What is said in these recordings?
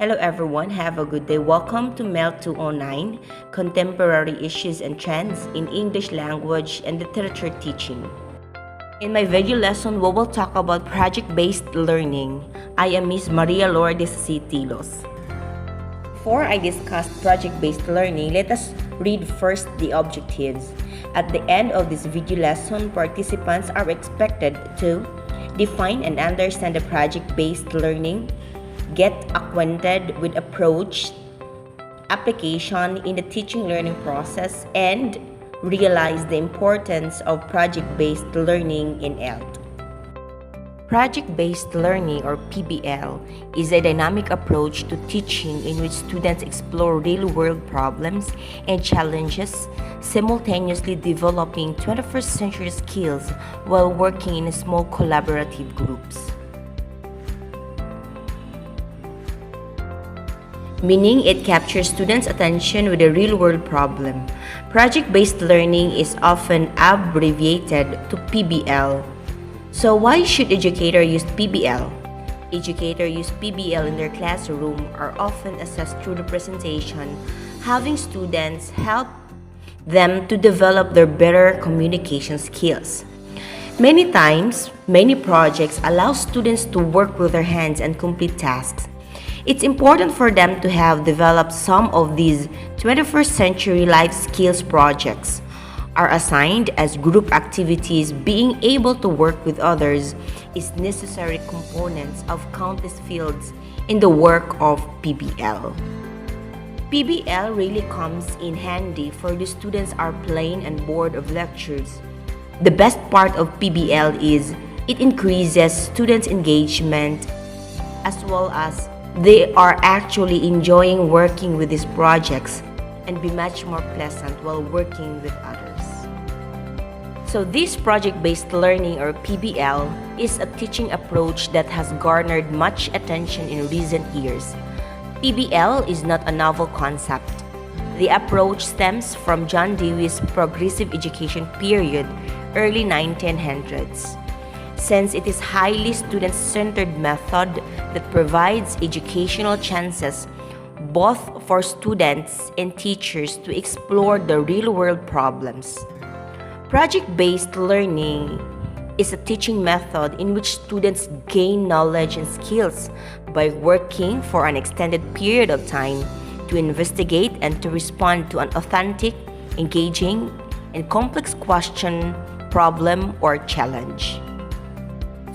Hello everyone, have a good day. Welcome to MEL 209, Contemporary Issues and Trends in English Language and Literature Teaching. In my video lesson, we will talk about project-based learning. I am Ms. Maria Lourdes C. Tilos. Before I discuss project-based learning, let us read first the objectives. At the end of this video lesson, participants are expected to define and understand the project-based learning, get acquainted with approach, application in the teaching learning process, and realize the importance of project-based learning in ELT. Project-based learning, or PBL, is a dynamic approach to teaching in which students explore real-world problems and challenges, simultaneously developing 21st century skills while working in small collaborative groups. Meaning it captures students' attention with a real-world problem. Project-based learning is often abbreviated to PBL. So why should educators use PBL? Educators use PBL in their classroom are often assessed through the presentation, having students help them to develop their better communication skills. Many times, many projects allow students to work with their hands and complete tasks. It's important for them to have developed some of these 21st century life skills. Projects are assigned as group activities. Being able to work with others is necessary components of countless fields in the work of PBL. PBL really comes in handy for the students are plain and bored of lectures. The best part of PBL is it increases students' engagement as well as they are actually enjoying working with these projects and be much more pleasant while working with others. So this project-based learning, or PBL, is a teaching approach that has garnered much attention in recent years. PBL is not a novel concept. The approach stems from John Dewey's progressive education period, early 1900s. Since it is a highly student-centered method that provides educational chances both for students and teachers to explore the real-world problems. Project-based learning is a teaching method in which students gain knowledge and skills by working for an extended period of time to investigate and to respond to an authentic, engaging, and complex question, problem, or challenge.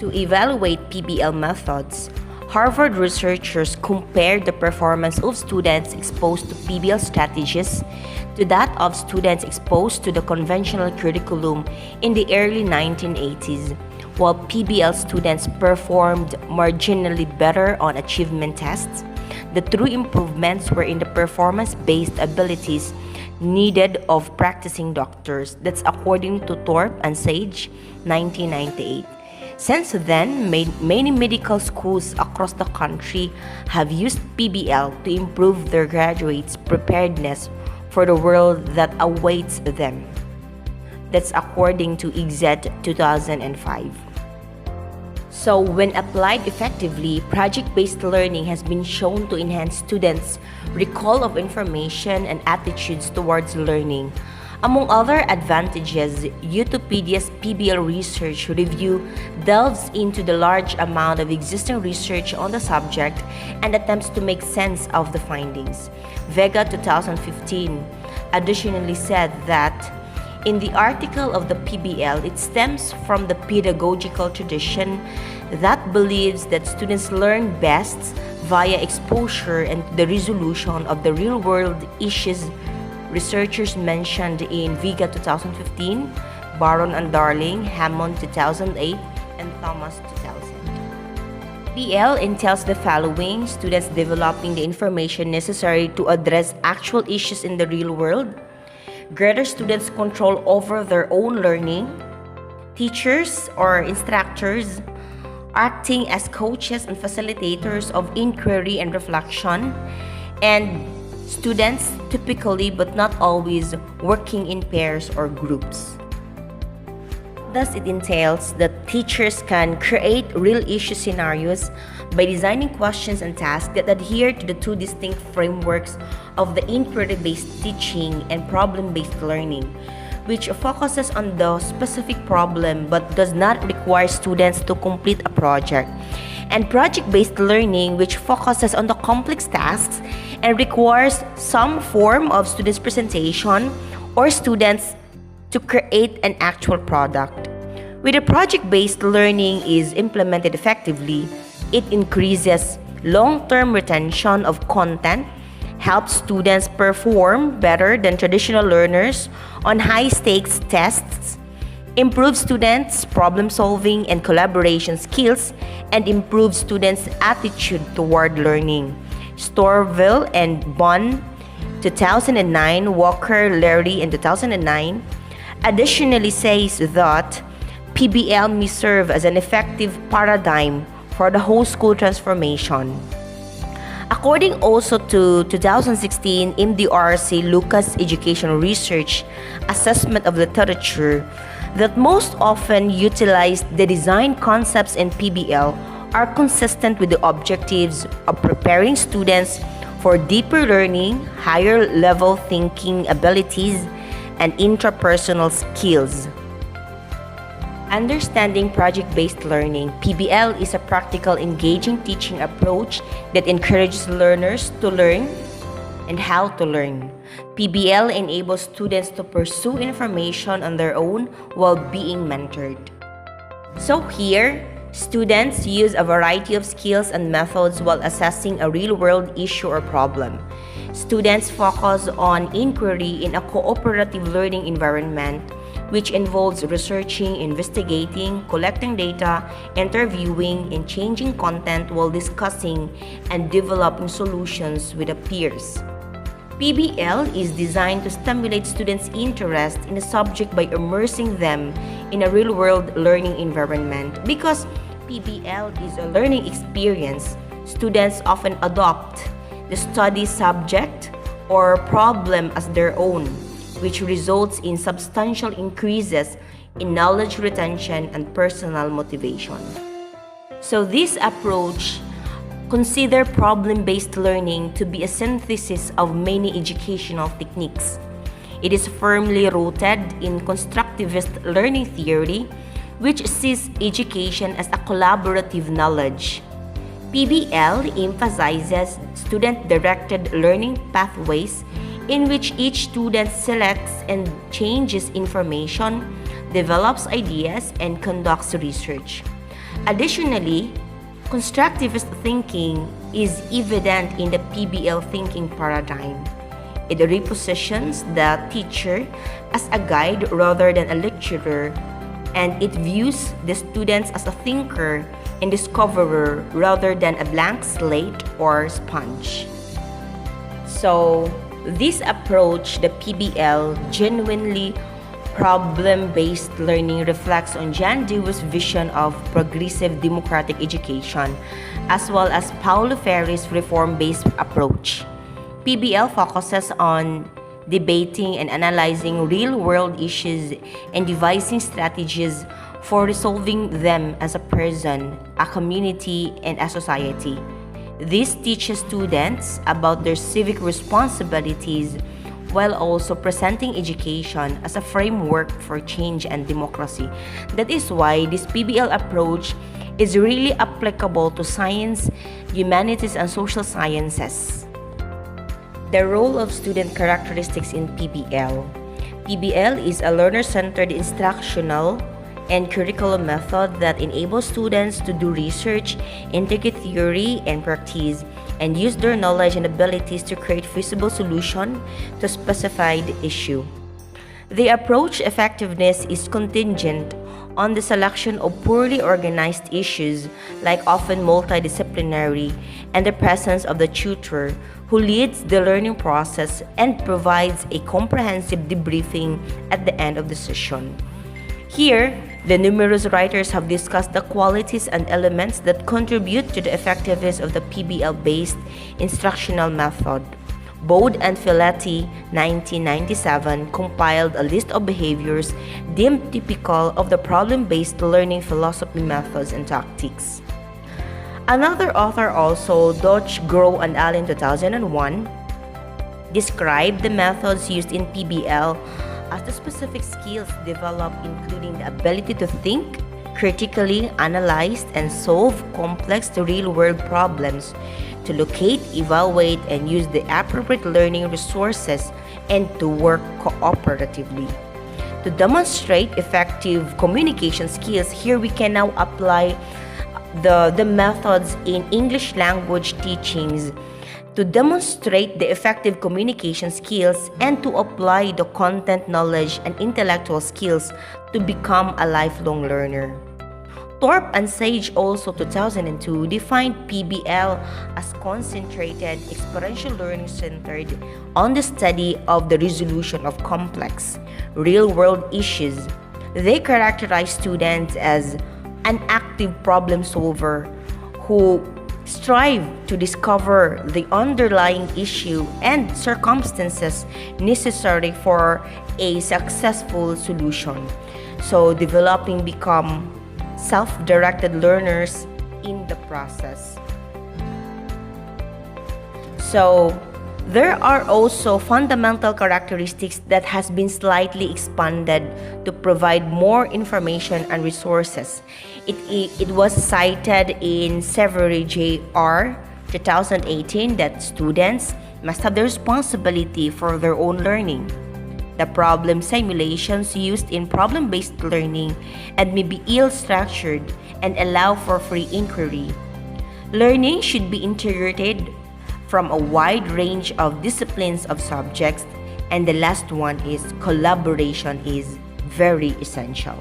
To evaluate PBL methods, Harvard researchers compared the performance of students exposed to PBL strategies to that of students exposed to the conventional curriculum in the early 1980s. While PBL students performed marginally better on achievement tests, the true improvements were in the performance-based abilities needed of practicing doctors. That's according to Thorpe and Sage, 1998. Since then, many medical schools across the country have used PBL to improve their graduates' preparedness for the world that awaits them. That's according to EGZET 2005. So, when applied effectively, project-based learning has been shown to enhance students' recall of information and attitudes towards learning. Among other advantages, Utopedia's PBL research review delves into the large amount of existing research on the subject and attempts to make sense of the findings. Vega 2015 additionally said that in the article of the PBL, it stems from the pedagogical tradition that believes that students learn best via exposure and the resolution of the real-world issues. Researchers mentioned in Vega 2015, Baron and Darling, Hammond 2008, and Thomas 2000. PBL entails the following: students developing the information necessary to address actual issues in the real world, greater students' control over their own learning, teachers or instructors acting as coaches and facilitators of inquiry and reflection, and students typically but not always working in pairs or groups. Thus, it entails that teachers can create real issue scenarios by designing questions and tasks that adhere to the two distinct frameworks of the inquiry-based teaching and problem-based learning, which focuses on the specific problem but does not require students to complete a project, and project-based learning, which focuses on the complex tasks and requires some form of students' presentation or students to create an actual product. When a project-based learning is implemented effectively, it increases long-term retention of content, helps students perform better than traditional learners on high-stakes tests, improves students' problem-solving and collaboration skills, and improves students' attitude toward learning. Storville and Bonn, 2009, Walker, Larry, in 2009, additionally says that PBL may serve as an effective paradigm for the whole school transformation. According also to 2016 MDRC Lucas Educational Research Assessment of Literature, that most often utilize the design concepts in PBL are consistent with the objectives of preparing students for deeper learning, higher level thinking abilities, and intrapersonal skills. Understanding project-based learning, PBL is a practical, engaging teaching approach that encourages learners to learn and how to learn. PBL enables students to pursue information on their own while being mentored. So here, students use a variety of skills and methods while assessing a real-world issue or problem. Students focus on inquiry in a cooperative learning environment, which involves researching, investigating, collecting data, interviewing, and changing content while discussing and developing solutions with their peers. PBL is designed to stimulate students' interest in a subject by immersing them in a real-world learning environment. Because PBL is a learning experience, students often adopt the study subject or problem as their own, which results in substantial increases in knowledge retention and personal motivation. So this approach considers problem-based learning to be a synthesis of many educational techniques. It is firmly rooted in constructivist learning theory, which sees education as a collaborative knowledge. PBL emphasizes student-directed learning pathways in which each student selects and changes information, develops ideas, and conducts research. Additionally, constructivist thinking is evident in the PBL thinking paradigm. It repositions the teacher as a guide rather than a lecturer, and it views the students as a thinker and discoverer rather than a blank slate or sponge. So, this approach, the PBL, genuinely problem-based learning, reflects on John Dewey's vision of progressive democratic education, as well as Paulo Freire's reform-based approach. PBL focuses on debating and analyzing real-world issues and devising strategies for resolving them as a person, a community, and a society. This teaches students about their civic responsibilities while also presenting education as a framework for change and democracy. That is why this PBL approach is really applicable to science, humanities, and social sciences. The role of student characteristics in PBL. PBL is a learner-centered instructional and curriculum method that enables students to do research, integrate theory and practice, and use their knowledge and abilities to create feasible solution to specified issue. The approach effectiveness is contingent on the selection of poorly organized issues, like often multidisciplinary, and the presence of the tutor who leads the learning process and provides a comprehensive debriefing at the end of the session. Here, the numerous writers have discussed the qualities and elements that contribute to the effectiveness of the PBL-based instructional method. Bode and Filetti, 1997, compiled a list of behaviors deemed typical of the problem-based learning philosophy methods and tactics. Another author also, Dodge, Grow and Allen 2001, described the methods used in PBL as the specific skills developed including the ability to think, critically analyze and solve complex real-world problems, to locate, evaluate, and use the appropriate learning resources, and to work cooperatively. To demonstrate effective communication skills, here we can now apply the methods in English language teachings to demonstrate the effective communication skills and to apply the content knowledge and intellectual skills to become a lifelong learner. Thorpe and Sage also 2002 defined PBL as concentrated experiential learning centered on the study of the resolution of complex real-world issues. They characterize students as an active problem solver who strive to discover the underlying issue and circumstances necessary for a successful solution. So developing become self-directed learners in the process. So there are also fundamental characteristics that has been slightly expanded to provide more information and resources. It was cited in Severy J.R. 2018 that students must have the responsibility for their own learning. The problem simulations used in problem-based learning and may be ill-structured and allow for free inquiry. Learning should be integrated from a wide range of disciplines of subjects, and the last one is collaboration is very essential.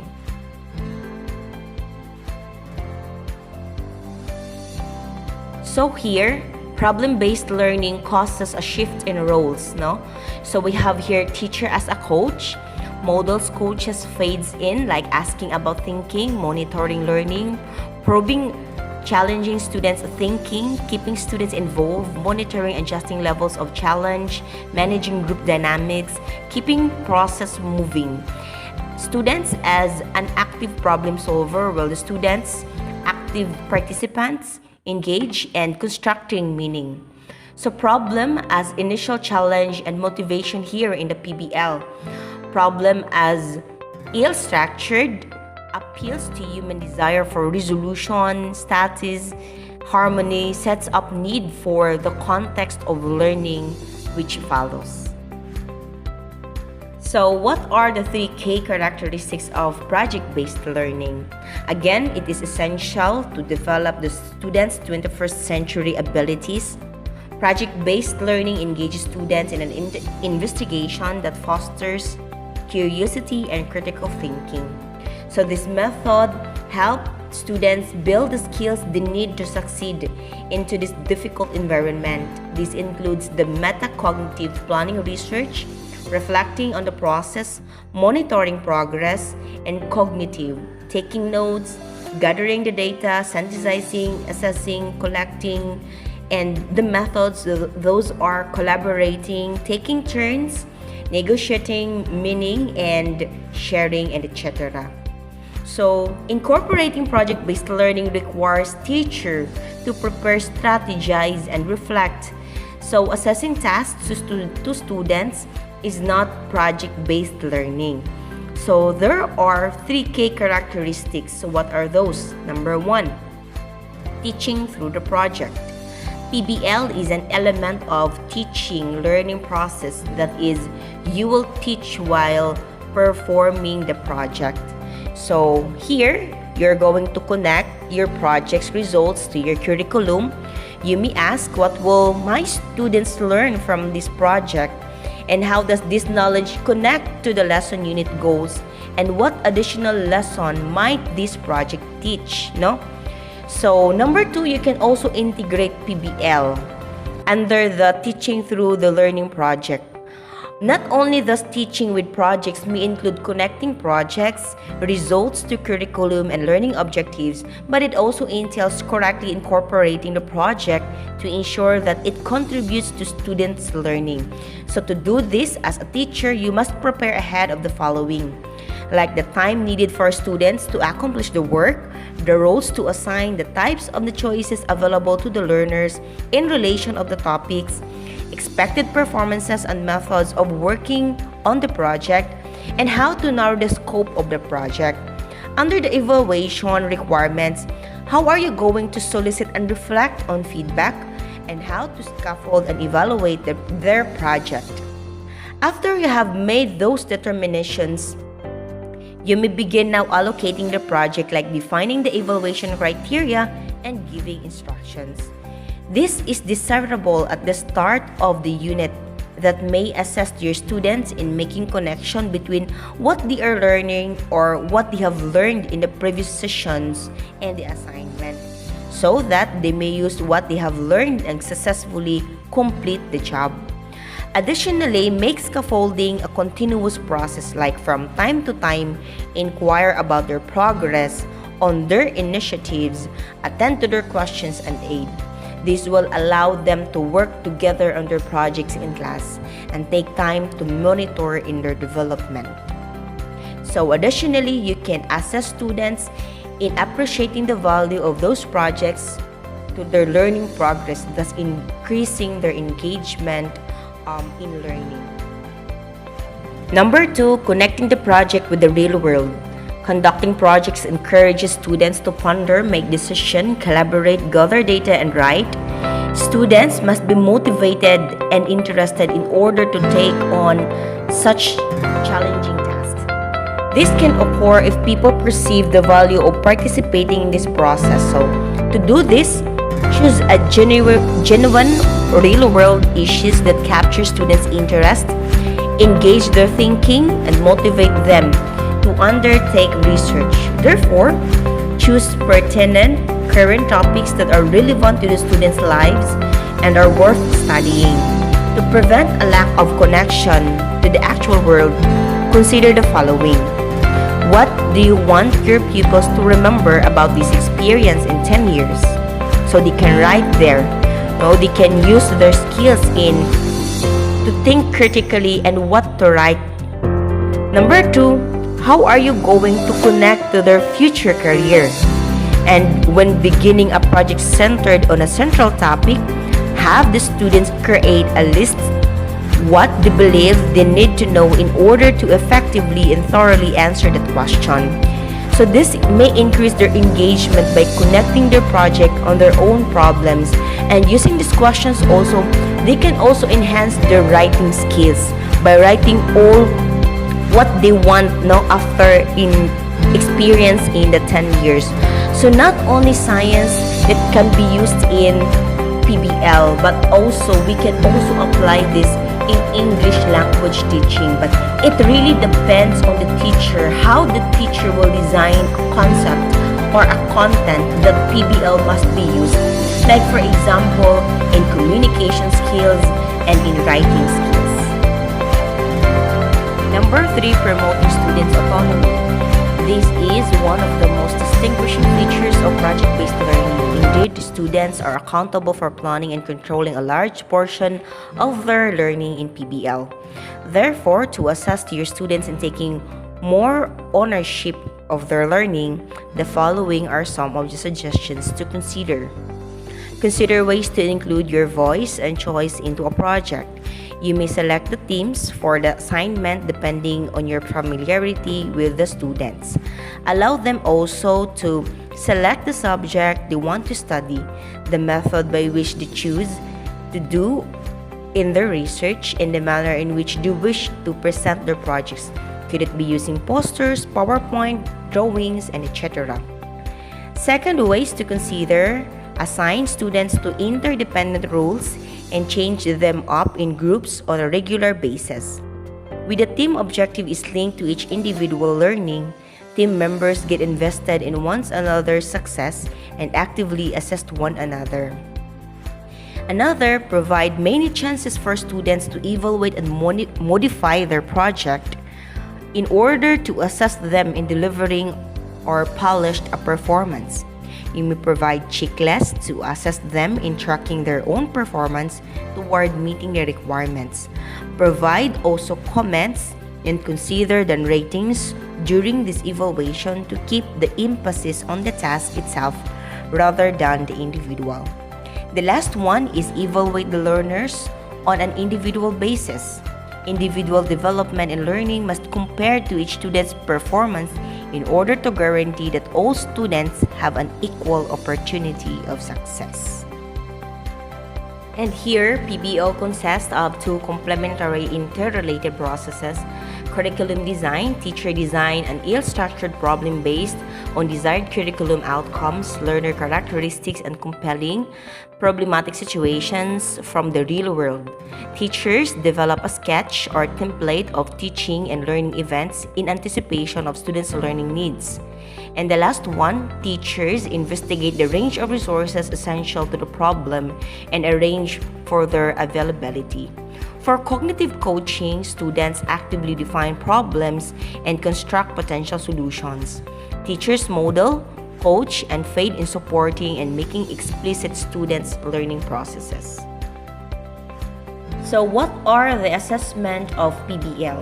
So here, problem-based learning causes a shift in roles, no? So we have here teacher as a coach, models coaches fades in like asking about thinking, monitoring learning, probing challenging students' thinking, keeping students involved, monitoring adjusting levels of challenge, managing group dynamics, keeping process moving. Students as an active problem solver, while the students active participants, engage and constructing meaning. So problem as initial challenge and motivation here in the PBL. Problem as ill-structured, appeals to human desire for resolution, status, harmony, sets up need for the context of learning which follows. So what are the 3 key characteristics of project-based learning? Again, it is essential to develop the students' 21st century abilities. Project-based learning engages students in an investigation that fosters curiosity and critical thinking. So this method helps students build the skills they need to succeed into this difficult environment. This includes the metacognitive planning research, reflecting on the process, monitoring progress, and cognitive, taking notes, gathering the data, synthesizing, assessing, collecting, and the methods, those are collaborating, taking turns, negotiating meaning, and sharing, and etc. So, incorporating project-based learning requires teachers to prepare, strategize, and reflect. So, assessing tasks to students is not project-based learning. So, there are 3 key characteristics. So, what are those? Number 1, teaching through the project. PBL is an element of teaching learning process, that is, you will teach while performing the project. So here, you're going to connect your project's results to your curriculum. You may ask, what will my students learn from this project? And how does this knowledge connect to the lesson unit goals? And what additional lesson might this project teach? No? So number 2, you can also integrate PBL under the teaching through the learning project. Not only thus teaching with projects may include connecting projects, results to curriculum and learning objectives, but it also entails correctly incorporating the project to ensure that it contributes to students' learning. So to do this as a teacher, you must prepare ahead of the following, like the time needed for students to accomplish the work, the roles to assign, the types of the choices available to the learners in relation of the topics, expected performances and methods of working on the project, and how to narrow the scope of the project. Under the evaluation requirements, how are you going to solicit and reflect on feedback, and how to scaffold and evaluate their project. After you have made those determinations, you may begin now allocating the project, like defining the evaluation criteria and giving instructions. This is desirable at the start of the unit that may assist your students in making connection between what they are learning or what they have learned in the previous sessions and the assignment, so that they may use what they have learned and successfully complete the job. Additionally, make scaffolding a continuous process, like from time to time, inquire about their progress on their initiatives, attend to their questions and aid. This will allow them to work together on their projects in class and take time to monitor in their development. So additionally, you can assess students in appreciating the value of those projects to their learning progress, thus increasing their engagement in learning. Number 2, connecting the project with the real world. Conducting projects encourages students to ponder, make decisions, collaborate, gather data, and write. Students must be motivated and interested in order to take on such challenging tasks. This can occur if people perceive the value of participating in this process. So, to do this, choose a genuine real-world issues that capture students' interest, engage their thinking, and motivate them to undertake research. Therefore, choose pertinent, current topics that are relevant to the students' lives and are worth studying. To prevent a lack of connection to the actual world, consider the following. What do you want your pupils to remember about this experience in 10 years? So they can write there. No, they can use their skills in to think critically and what to write. Number 2, how are you going to connect to their future career? And when beginning a project centered on a central topic, have the students create a list what they believe they need to know in order to effectively and thoroughly answer that question. So this may increase their engagement by connecting their project on their own problems, and using these questions also, they can also enhance their writing skills by writing all what they want now after in experience in the 10 years. So not only science that can be used in PBL, but also we can also apply this in English language teaching. But it really depends on the teacher, how the teacher will design a concept or a content that PBL must be used. Like for example, in communication skills and in writing skills. Number 3, promoting students' autonomy. This is one of the most distinguishing features of project-based learning. Indeed, students are accountable for planning and controlling a large portion of their learning in PBL. Therefore, to assist your students in taking more ownership of their learning, the following are some of the suggestions to consider. Consider ways to include your voice and choice into a project. You may select the themes for the assignment depending on your familiarity with the students. Allow them also to select the subject they want to study, the method by which they choose to do in their research, and the manner in which they wish to present their projects. Could it be using posters, PowerPoint, drawings, and etc. Second, ways to consider: assign students to interdependent roles and change them up in groups on a regular basis. With the team objective is linked to each individual learning, team members get invested in one another's success and actively assist one another. Another, provide many chances for students to evaluate and modify their project in order to assist them in delivering or polish a performance. You may provide checklists to assist them in tracking their own performance toward meeting the requirements. Provide also comments and consider the ratings during this evaluation to keep the emphasis on the task itself rather than the individual. The last one is evaluate the learners on an individual basis. Individual development and learning must compare to each student's performance in order to guarantee that all students have an equal opportunity of success. And here, PBL consists of two complementary interrelated processes: curriculum design, teacher design, and ill-structured problem based on desired curriculum outcomes, learner characteristics, and compelling problematic situations from the real world. Teachers develop a sketch or template of teaching and learning events in anticipation of students' learning needs. And the last one, teachers investigate the range of resources essential to the problem and arrange for their availability. For cognitive coaching, students actively define problems and construct potential solutions. Teachers model, coach, and aid in supporting and making explicit students' learning processes. So, what are the assessment of PBL?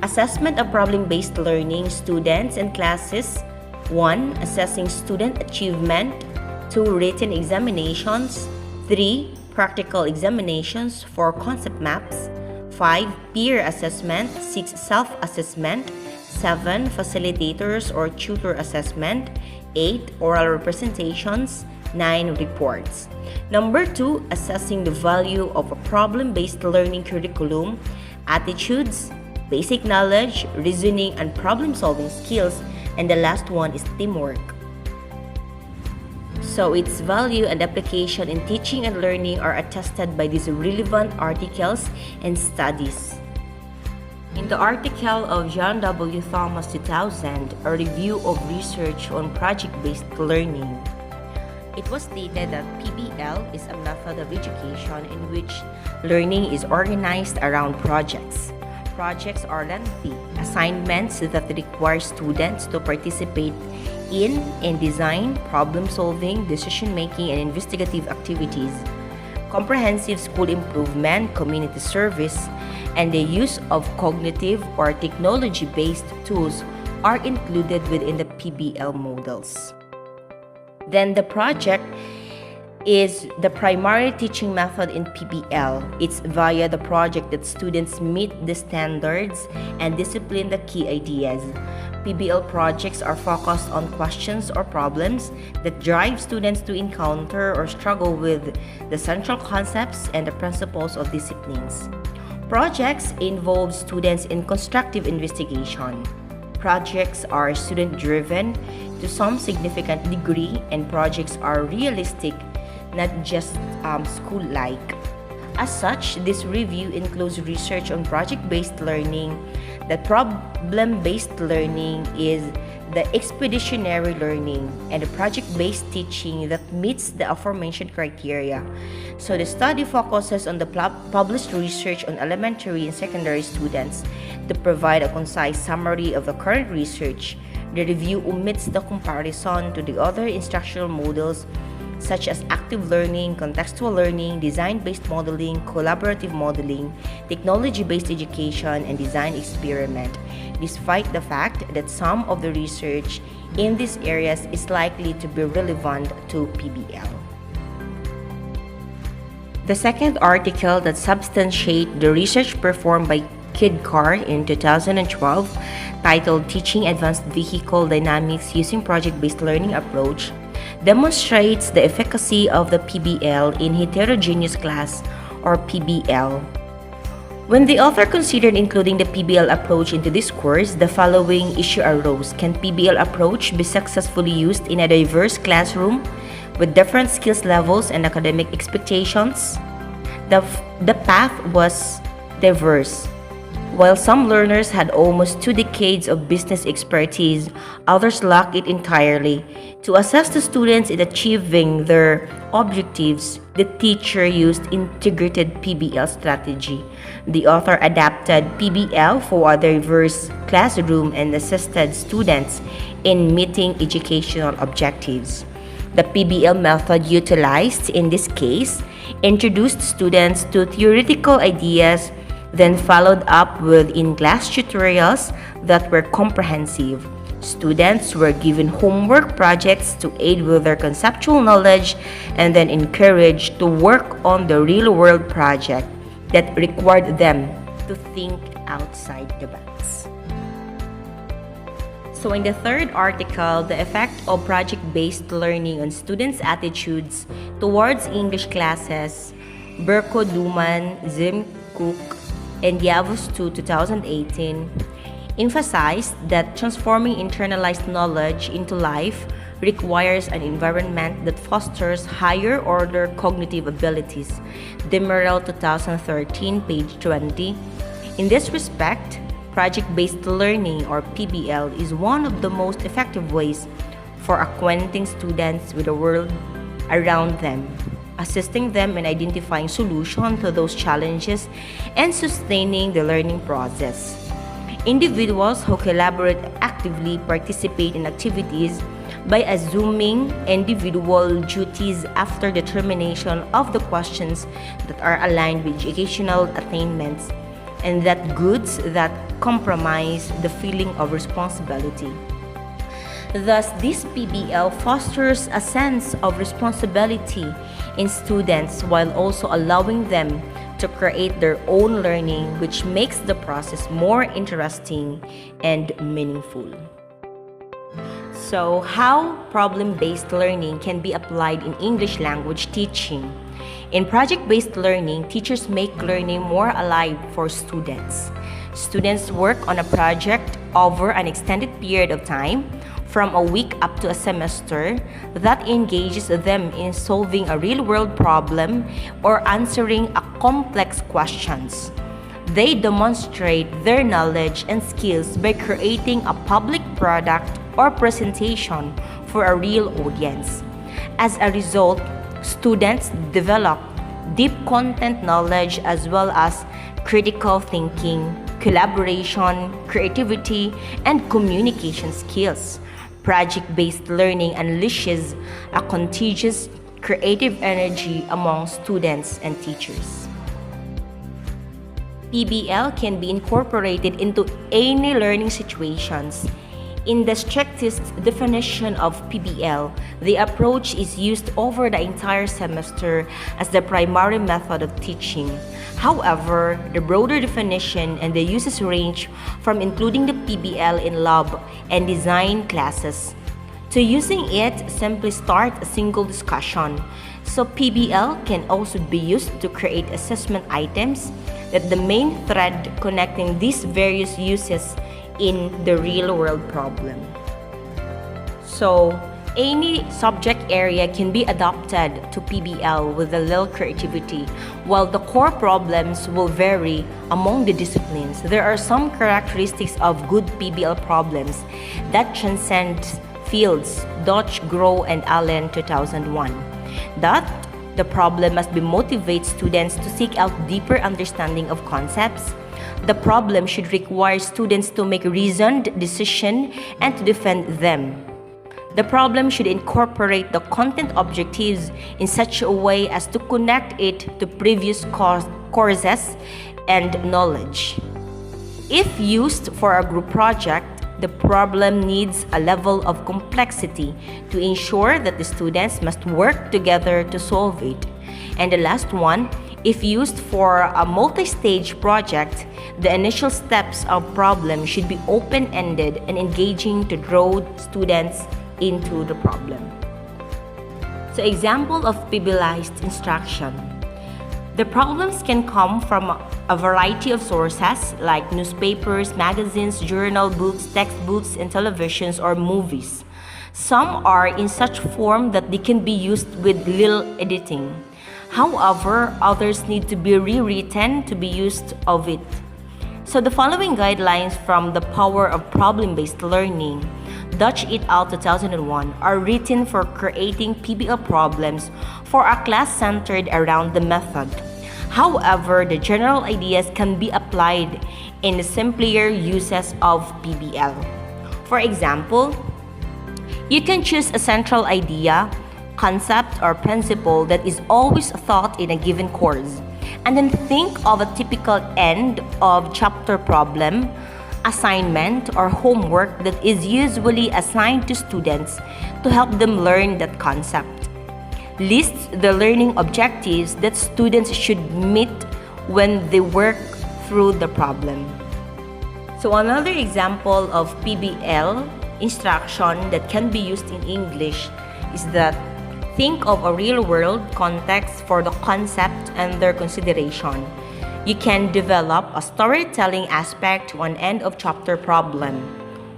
Assessment of problem-based learning students and classes. 1. Assessing student achievement. 2. Written examinations. 3. Practical examinations. 4. Concept maps. 5. Peer assessment. 6. Self-assessment. 7. Facilitators or tutor assessment. 8. Oral representations. 9. Reports. Number 2. Assessing the value of a problem-based learning curriculum, attitudes, basic knowledge, reasoning, and problem-solving skills. And the last one is teamwork. So its value and application in teaching and learning are attested by these relevant articles and studies. In the article of John W. Thomas 2000, a review of research on project-based learning, it was stated that PBL is a method of education in which learning is organized around projects. Projects are lengthy assignments that require students to participate in and design problem-solving, decision-making, and investigative activities. Comprehensive school improvement, community service, and the use of cognitive or technology-based tools are included within the PBL models. Then the project is the primary teaching method in PBL. It's via the project that students meet the standards and discipline the key ideas. PBL projects are focused on questions or problems that drive students to encounter or struggle with the central concepts and the principles of disciplines. Projects involve students in constructive investigation. Projects are student-driven to some significant degree, and projects are realistic, not just school-like. As such, this review includes research on project-based learning. That problem-based learning is the expeditionary learning and the project-based teaching that meets the aforementioned criteria. So the study focuses on the published research on elementary and secondary students to provide a concise summary of the current research. The review omits the comparison to the other instructional models such as active learning, contextual learning, design-based modeling, collaborative modeling, technology-based education, and design experiment, despite the fact that some of the research in these areas is likely to be relevant to PBL. The second article that substantiates the research performed by KidCar in 2012, titled Teaching Advanced Vehicle Dynamics Using Project-Based Learning Approach, demonstrates the efficacy of the PBL in heterogeneous class or PBL. When the author considered including the PBL approach into this course, the following issue arose: can PBL approach be successfully used in a diverse classroom with different skills levels and academic expectations? The path was diverse. While some learners had almost 2 decades of business expertise, others lacked it entirely. To assess the students in achieving their objectives, the teacher used integrated PBL strategy. The author adapted PBL for a diverse classroom and assisted students in meeting educational objectives. The PBL method utilized in this case introduced students to theoretical ideas then followed up with in-class tutorials that were comprehensive. Students were given homework projects to aid with their conceptual knowledge and then encouraged to work on the real-world project that required them to think outside the box. So in the third article, the effect of project-based learning on students' attitudes towards English classes, Berko Duman, Zim Cook, and Yavuz 2, 2018, emphasized that transforming internalized knowledge into life requires an environment that fosters higher-order cognitive abilities. Demerel 2013, page 20. In this respect, project-based learning, or PBL, is one of the most effective ways for acquainting students with the world around them, assisting them in identifying solutions to those challenges and sustaining the learning process. Individuals who collaborate actively participate in activities by assuming individual duties after determination of the questions that are aligned with educational attainments and that goods that compromise the feeling of responsibility. Thus, this PBL fosters a sense of responsibility in students while also allowing them to create their own learning, which makes the process more interesting and meaningful. So, how problem-based learning can be applied in English language teaching? In project-based learning, teachers make learning more alive for students. Students work on a project over an extended period of time, from a week up to a semester, that engages them in solving a real-world problem or answering a complex questions. They demonstrate their knowledge and skills by creating a public product or presentation for a real audience. As a result, students develop deep content knowledge as well as critical thinking, collaboration, creativity, and communication skills. Project-based learning unleashes a contagious creative energy among students and teachers. PBL can be incorporated into any learning situations. In the strictest definition of PBL, the approach is used over the entire semester as the primary method of teaching. However, the broader definition and the uses range from including the PBL in lab and design classes to using it simply start a single discussion. So PBL can also be used to create assessment items that the main thread connecting these various uses in the real-world problem. So, any subject area can be adapted to PBL with a little creativity, while the core problems will vary among the disciplines. There are some characteristics of good PBL problems that transcend fields, Dodge, Grow, and Allen 2001. That the problem must be motivate students to seek out deeper understanding of concepts. The problem should require students to make reasoned decisions and to defend them. The problem should incorporate the content objectives in such a way as to connect it to previous courses and knowledge. If used for a group project, the problem needs a level of complexity to ensure that the students must work together to solve it. And the last one, if used for a multi-stage project, the initial steps of problem should be open-ended and engaging to draw students into the problem. So, example of PBLized instruction. The problems can come from a variety of sources like newspapers, magazines, journal, books, textbooks, and televisions or movies. Some are in such form that they can be used with little editing. However, others need to be rewritten to be used of it. So the following guidelines from The Power of Problem-Based Learning, Dutch et al. 2001, are written for creating PBL problems for a class centered around the method. However, the general ideas can be applied in the simpler uses of PBL. For example, you can choose a central idea, concept, or principle that is always taught in a given course. And then think of a typical end of chapter problem, assignment, or homework that is usually assigned to students to help them learn that concept. List the learning objectives that students should meet when they work through the problem. So another example of PBL instruction that can be used in English is that think of a real-world context for the concept and their consideration. You can develop a storytelling aspect to an end of chapter problem,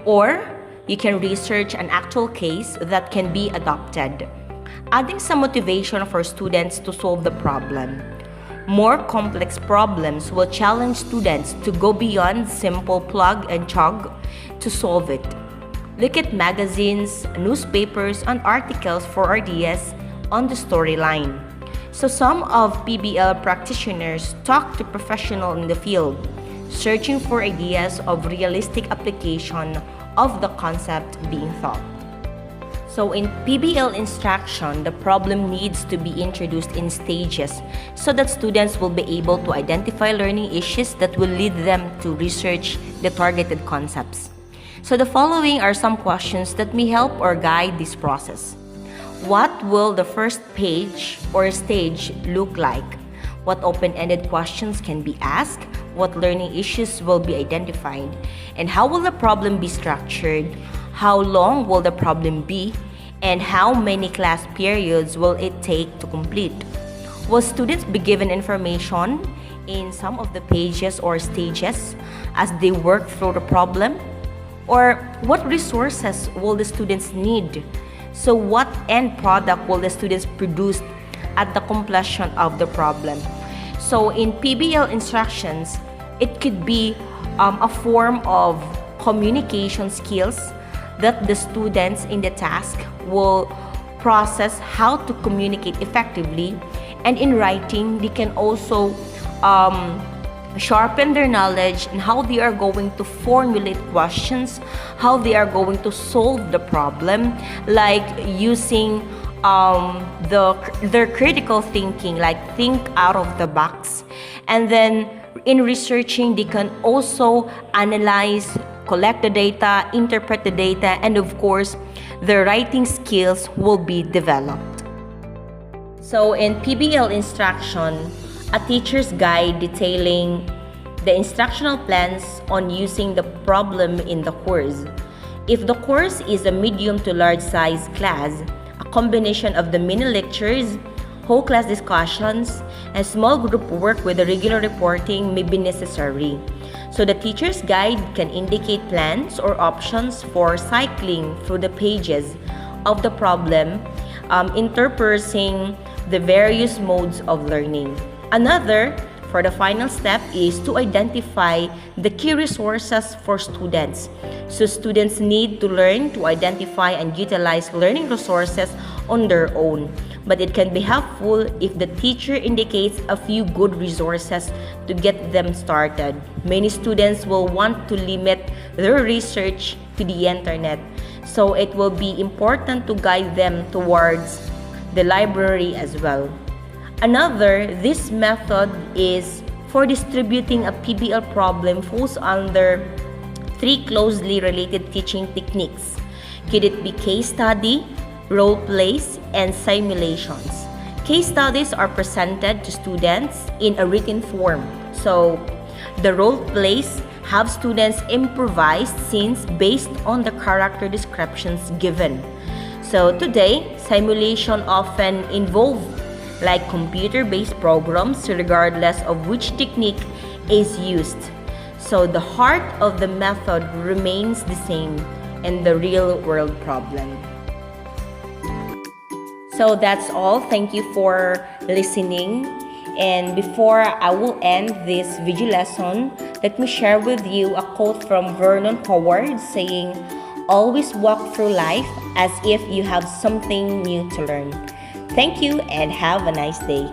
or you can research an actual case that can be adopted, adding some motivation for students to solve the problem. More complex problems will challenge students to go beyond simple plug and chug to solve it. Look at magazines, newspapers, and articles for ideas on the storyline. So some of PBL practitioners talk to professionals in the field, searching for ideas of realistic application of the concept being taught. So in PBL instruction, the problem needs to be introduced in stages so that students will be able to identify learning issues that will lead them to research the targeted concepts. So the following are some questions that may help or guide this process. What will the first page or stage look like? What open-ended questions can be asked? What learning issues will be identified? And how will the problem be structured? How long will the problem be? And how many class periods will it take to complete? Will students be given information in some of the pages or stages as they work through the problem? Or what resources will the students need? So what end product will the students produce at the completion of the problem? So in PBL instructions, it could be a form of communication skills that the students in the task will process how to communicate effectively. And in writing, they can also sharpen their knowledge and how they are going to formulate questions, how they are going to solve the problem, like using their critical thinking, like think out of the box. And then in researching, they can also analyze, collect the data, interpret the data, and of course, their writing skills will be developed. So in PBL instruction, a teacher's guide detailing the instructional plans on using the problem in the course. If the course is a medium to large size class, a combination of the mini lectures, whole class discussions, and small group work with the regular reporting may be necessary. So the teacher's guide can indicate plans or options for cycling through the pages of the problem, interspersing the various modes of learning. Another, for the final step, is to identify the key resources for students. So students need to learn to identify and utilize learning resources on their own. But it can be helpful if the teacher indicates a few good resources to get them started. Many students will want to limit their research to the internet, so it will be important to guide them towards the library as well. Another, this method is for distributing a PBL problem falls under 3 closely related teaching techniques. Could it be case study, role plays, and simulations? Case studies are presented to students in a written form. So the role plays have students improvise scenes based on the character descriptions given. So today, simulation often involve like computer-based programs regardless of which technique is used. So the heart of the method remains the same in the real-world problem. So that's all. Thank you for listening. And before I will end this video lesson, let me share with you a quote from Vernon Howard saying, "Always walk through life as if you have something new to learn." Thank you and have a nice day.